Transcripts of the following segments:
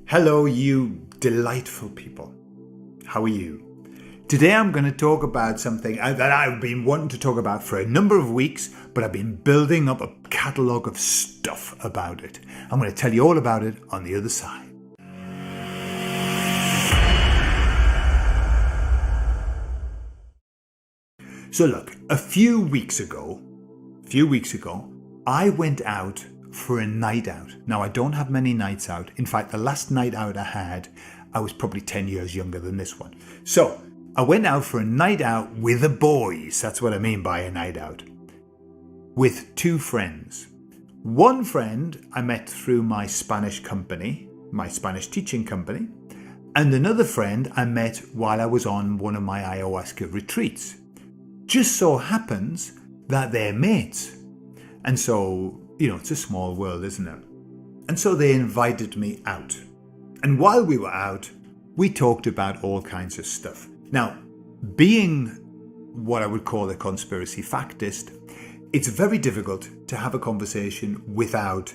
Hello, you delightful people. How are you? Today I'm going to talk about something that I've been wanting to talk about for a number of weeks, but I've been building up a catalogue of stuff about it. I'm going to tell you all about it on the other side. So look, a few weeks ago, I went out for a night out. Now, I don't have many nights out. In fact, the last night out I had, I was probably 10 years younger than this one. So I went out for a night out with the boys. That's what I mean by a night out. With two friends. One friend I met through my Spanish company, my Spanish teaching company. And another friend I met while I was on one of my ayahuasca retreats. Just so happens that they're mates. And so, it's a small world, isn't it? And so they invited me out. And while we were out, we talked about all kinds of stuff. Now, being what I would call a conspiracy factist, it's very difficult to have a conversation without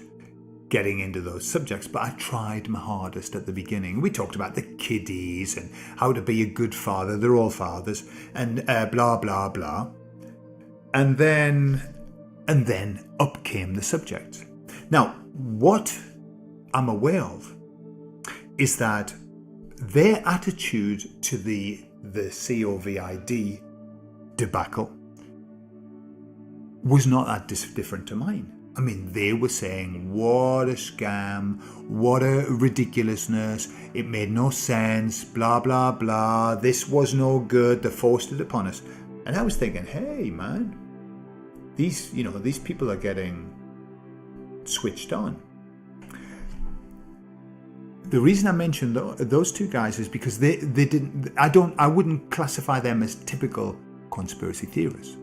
getting into those subjects. But I tried my hardest at the beginning. We talked about the kiddies and how to be a good father. They're all fathers and blah, blah, blah. And then up came the subject. Now, what I'm aware of is that their attitude to the COVID debacle was not that different to mine. I mean, they were saying, what a scam, what a ridiculousness, it made no sense, blah, blah, blah, this was no good, they forced it upon us. And I was thinking, hey, man, these people are getting switched on. The reason I mentioned those two guys is because I wouldn't classify them as typical conspiracy theorists.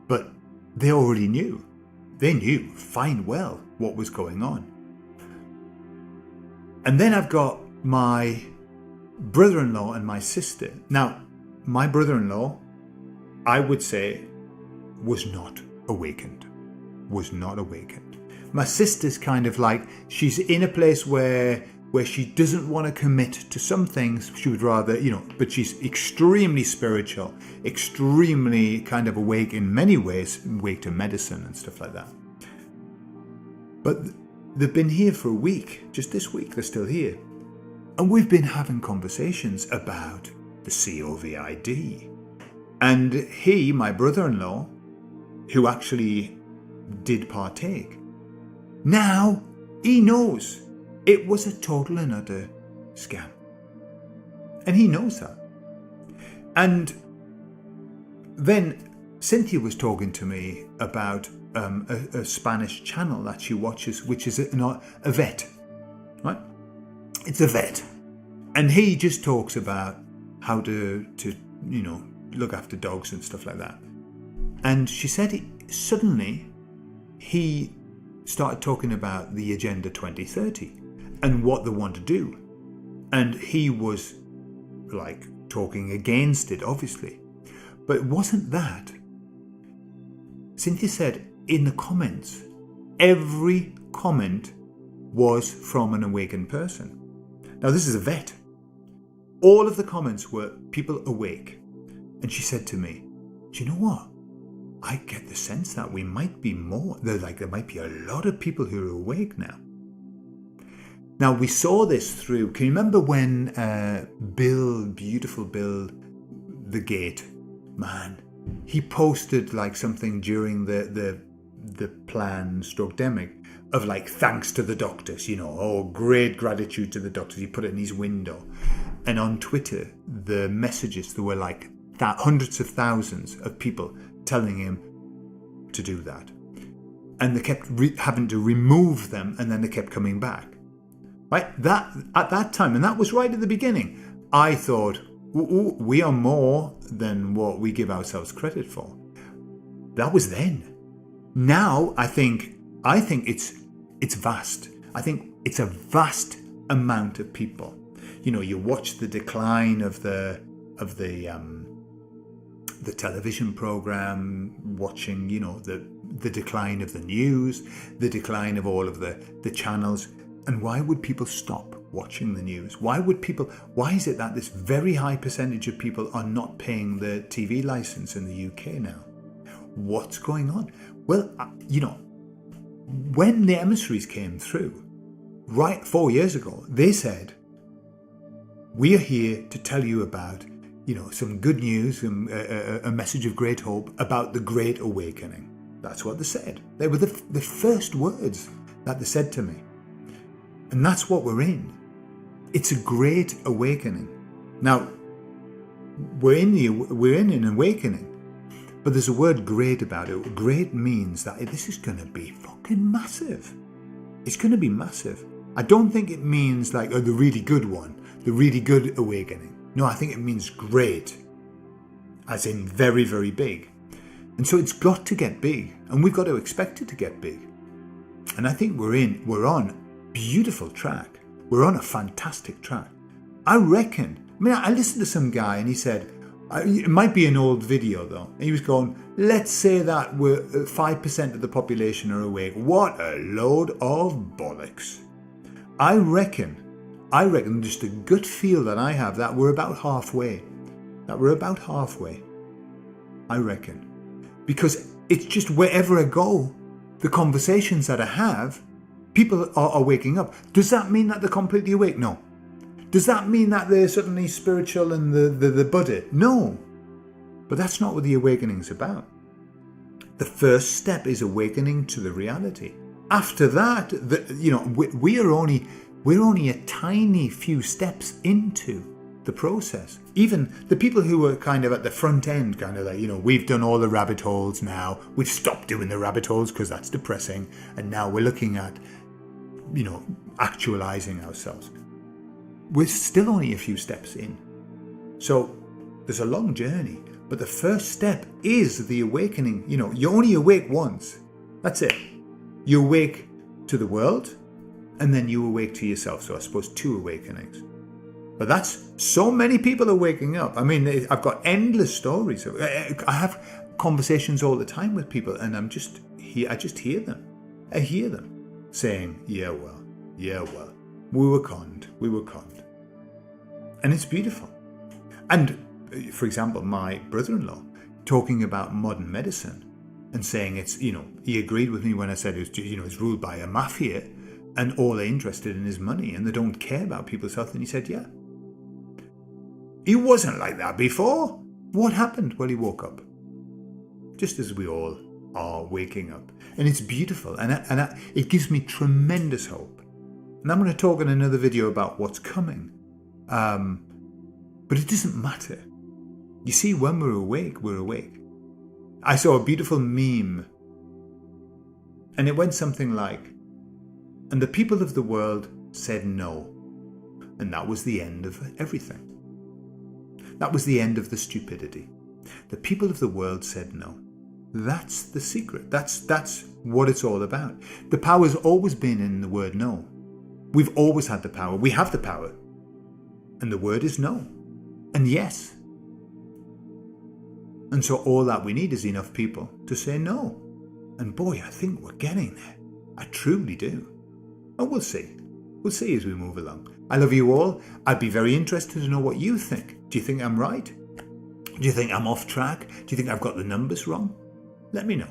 But they already knew. They knew fine well what was going on. And then I've got my brother-in-law and my sister. Now, my brother-in-law, I would say, was not awakened. My sister's kind of like, she's in a place where she doesn't want to commit to some things. She would rather, but she's extremely spiritual, extremely kind of awake in many ways, awake to medicine and stuff like that. But they've been here for a week. Just this week, they're still here. And we've been having conversations about the COVID. And he, my brother-in-law, who actually did partake, now he knows it was a total and utter scam. And he knows that. And then Cynthia was talking to me about a Spanish channel that she watches, which is a vet, right? It's a vet. And he just talks about how to look after dogs and stuff like that. And she said suddenly he started talking about the Agenda 2030 and what they want to do. And he was like talking against it, obviously. But it wasn't that. Cynthia said in the comments, every comment was from an awakened person. Now, this is a vet. All of the comments were people awake. And she said to me, do you know what? I get the sense that we might be more. There might be a lot of people who are awake now. Now, we saw this through, can you remember when beautiful Bill the Gate, man, he posted like something during the plan stroke demic of like, thanks to the doctors, great gratitude to the doctors. He put it in his window. And on Twitter, the messages, there were like hundreds of thousands of people telling him to do that. And they kept having to remove them, and then they kept coming back. Right? That at that time, and that was right at the beginning, I thought, we are more than what we give ourselves credit for. That was then. Now I think it's vast. I think it's a vast amount of people. You watch the decline of the television program, watching, the decline of the news, the decline of all of the channels. And why would people stop? watching the news? Why is it that this very high percentage of people are not paying the TV license in the UK now? What's going on? Well, when the emissaries came through, right 4 years ago, they said, we are here to tell you about, some good news, a message of great hope about the Great Awakening. That's what they said. They were the first words that they said to me. And that's what we're in. It's a great awakening. Now, we're in an awakening, but there's a word great about it. Great means that this is going to be fucking massive. It's going to be massive. I don't think it means like the really good one, the really good awakening. No, I think it means great, as in very, very big. And so it's got to get big, and we've got to expect it to get big. And I think we're on a beautiful track. We're on a fantastic track. I reckon. I listened to some guy and he said, it might be an old video though, and he was going, let's say that we're 5% of the population are awake. What a load of bollocks. I reckon, just a gut feel that I have, that we're about halfway. I reckon. Because it's just wherever I go, the conversations that I have, people are waking up. Does that mean that they're completely awake? No. Does that mean that they're suddenly spiritual and the Buddha? No. But that's not what the awakening's about. The first step is awakening to the reality. After that, we're only a tiny few steps into the process. Even the people who are kind of at the front end, kind of like, we've done all the rabbit holes now. We've stopped doing the rabbit holes because that's depressing. And now we're looking at, actualizing ourselves. We're still only a few steps in. So there's a long journey. But the first step is the awakening. You only awake once. That's it. You awake to the world, and then you awake to yourself. So I suppose 2 awakenings. But that's so many people are waking up. I've got endless stories. I have conversations all the time with people, and I just hear them. I hear them saying, yeah, well, we were conned. And it's beautiful. And for example, my brother-in-law talking about modern medicine and saying it's, he agreed with me when I said it's ruled by a mafia and all they're interested in is money and they don't care about people's health. And he said, yeah. He wasn't like that before. What happened? Well, he woke up. Just as we all are waking up. And it's beautiful. And it gives me tremendous hope. And I'm going to talk in another video about what's coming. But it doesn't matter. You see, when we're awake, we're awake. I saw a beautiful meme. And it went something like, and the people of the world said no. And that was the end of everything. That was the end of the stupidity. The people of the world said no. That's the secret. That's what it's all about. The power's always been in the word no. We've always had the power. We have the power. And the word is no. And yes. And so all that we need is enough people to say no. And boy, I think we're getting there. I truly do. And we'll see. We'll see as we move along. I love you all. I'd be very interested to know what you think. Do you think I'm right? Do you think I'm off track? Do you think I've got the numbers wrong? Let me know.